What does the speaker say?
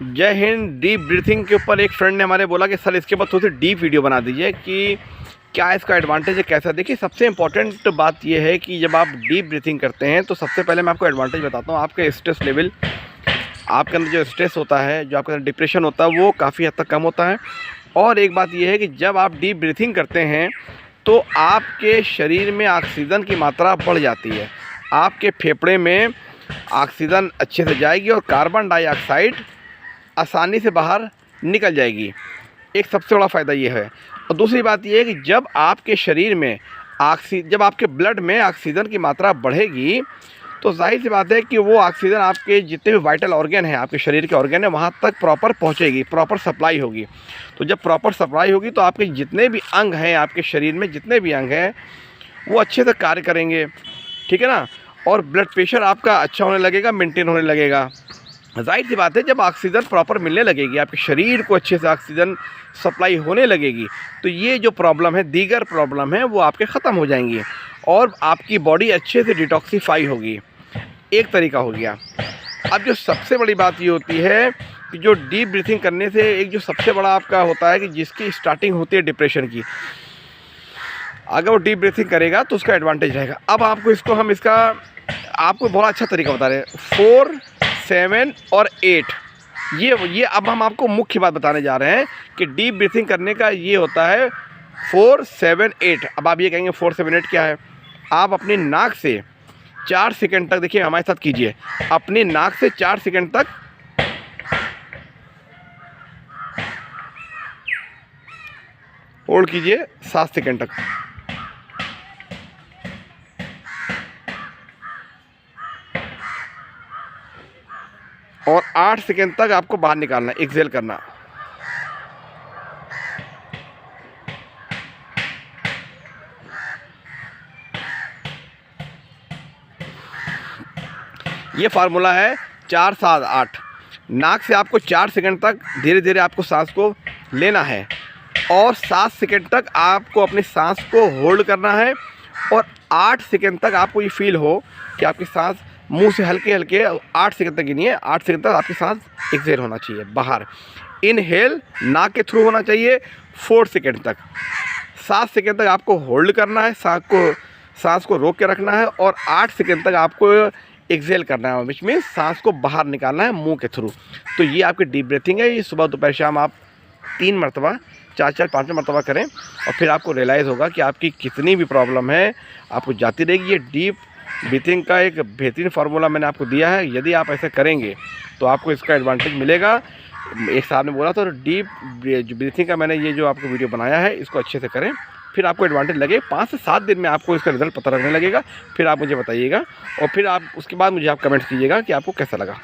जय Hind. Deep breathing के ऊपर एक फ्रेंड ने हमारे बोला कि सर इसके बाद थोड़ी सी डीप वीडियो बना दीजिए कि क्या इसका एडवांटेज है, कैसा। देखिए, सबसे इंपॉर्टेंट बात यह है कि जब आप डीप ब्रीथिंग करते हैं तो सबसे पहले मैं आपको एडवांटेज बताता हूँ। आपका स्ट्रेस लेवल, आपके अंदर जो स्ट्रेस होता है, जो आपके अंदर डिप्रेशन होता है, वो काफ़ी हद तक कम होता है। और एक बात यह है कि जब आप डीप ब्रीथिंग करते हैं तो आपके शरीर में ऑक्सीजन की मात्रा बढ़ जाती है, आपके फेफड़े में ऑक्सीजन अच्छे से जाएगी और कार्बन डाइऑक्साइड आसानी से बाहर निकल जाएगी। एक सबसे बड़ा फ़ायदा ये है। और दूसरी बात ये है कि जब आपके शरीर में जब आपके ब्लड में ऑक्सीजन की मात्रा बढ़ेगी तो जाहिर सी बात है कि वो ऑक्सीजन आपके जितने भी वाइटल ऑर्गन हैं, आपके शरीर के ऑर्गन हैं, वहाँ तक प्रॉपर पहुँचेगी, प्रॉपर सप्लाई होगी। तो जब प्रॉपर सप्लाई होगी तो आपके जितने भी अंग हैं, आपके शरीर में जितने भी अंग हैं, वो अच्छे से कार्य करेंगे, ठीक है ना। और ब्लड प्रेशर आपका अच्छा होने लगेगा, मेंटेन होने लगेगा। जाहिर सी बात है, जब ऑक्सीजन प्रॉपर मिलने लगेगी, आपके शरीर को अच्छे से ऑक्सीजन सप्लाई होने लगेगी, तो ये जो प्रॉब्लम है, दीगर प्रॉब्लम है, वो आपके ख़त्म हो जाएंगी और आपकी बॉडी अच्छे से डिटॉक्सीफाई होगी। एक तरीका हो गया। अब जो सबसे बड़ी बात ये होती है कि जो डीप ब्रीथिंग करने से एक जो सबसे बड़ा आपका होता है कि जिसकी स्टार्टिंग होती है डिप्रेशन की, अगर वो डीप ब्रीथिंग करेगा तो उसका एडवांटेज रहेगा। अब आपको बहुत अच्छा तरीका बता रहे हैं, 4, 7 और 8। ये अब हम आपको मुख्य बात बताने जा रहे हैं कि डीप ब्रीथिंग करने का ये होता है 4, 7, 8। अब आप ये कहेंगे 4, 7, 8 क्या है। आप अपनी नाक से 4 सेकंड तक, देखिए हमारे साथ कीजिए, अपनी नाक से 4 सेकंड तक होल्ड कीजिए, 7 सेकंड तक, और 8 सेकंड तक आपको बाहर निकालना, एक्सहेल करना। ये फार्मूला है 4, 7, 8। नाक से आपको 4 सेकंड तक धीरे धीरे आपको सांस को लेना है और 7 सेकंड तक आपको अपनी सांस को होल्ड करना है और 8 सेकंड तक आपको ये फील हो कि आपकी सांस मुंह से हल्के हल्के 8 सेकंड तक गिनिए, 8 सेकंड तक आपकी सांस एक्सहेल होना चाहिए बाहर। इनहेल नाक के थ्रू होना चाहिए 4 सेकंड तक। 7 सेकंड तक आपको होल्ड करना है, सांस को रोक के रखना है और 8 सेकंड तक आपको एक्सहेल करना है, विच मीन्स सांस को बाहर निकालना है मुंह के थ्रू। तो ये आपकी डीप ब्रीथिंग है। ये सुबह दोपहर शाम आप 3 मरतबा, 4, 5 मरतबा करें और फिर आपको रियलाइज़ होगा कि आपकी कितनी भी प्रॉब्लम है आपको जाती रहेगी। ये डीप ब्रीथिंग का एक बेहतरीन फार्मूला मैंने आपको दिया है। यदि आप ऐसा करेंगे तो आपको इसका एडवांटेज मिलेगा। एक साहब ने बोला था, तो डीप ब्रीथिंग का मैंने ये जो आपको वीडियो बनाया है, इसको अच्छे से करें, फिर आपको एडवांटेज लगे। 5 से 7 दिन में आपको इसका रिजल्ट पता लगने लगेगा। फिर आप मुझे बताइएगा और फिर आप उसके बाद मुझे आप कमेंट कीजिएगा कि आपको कैसा लगा।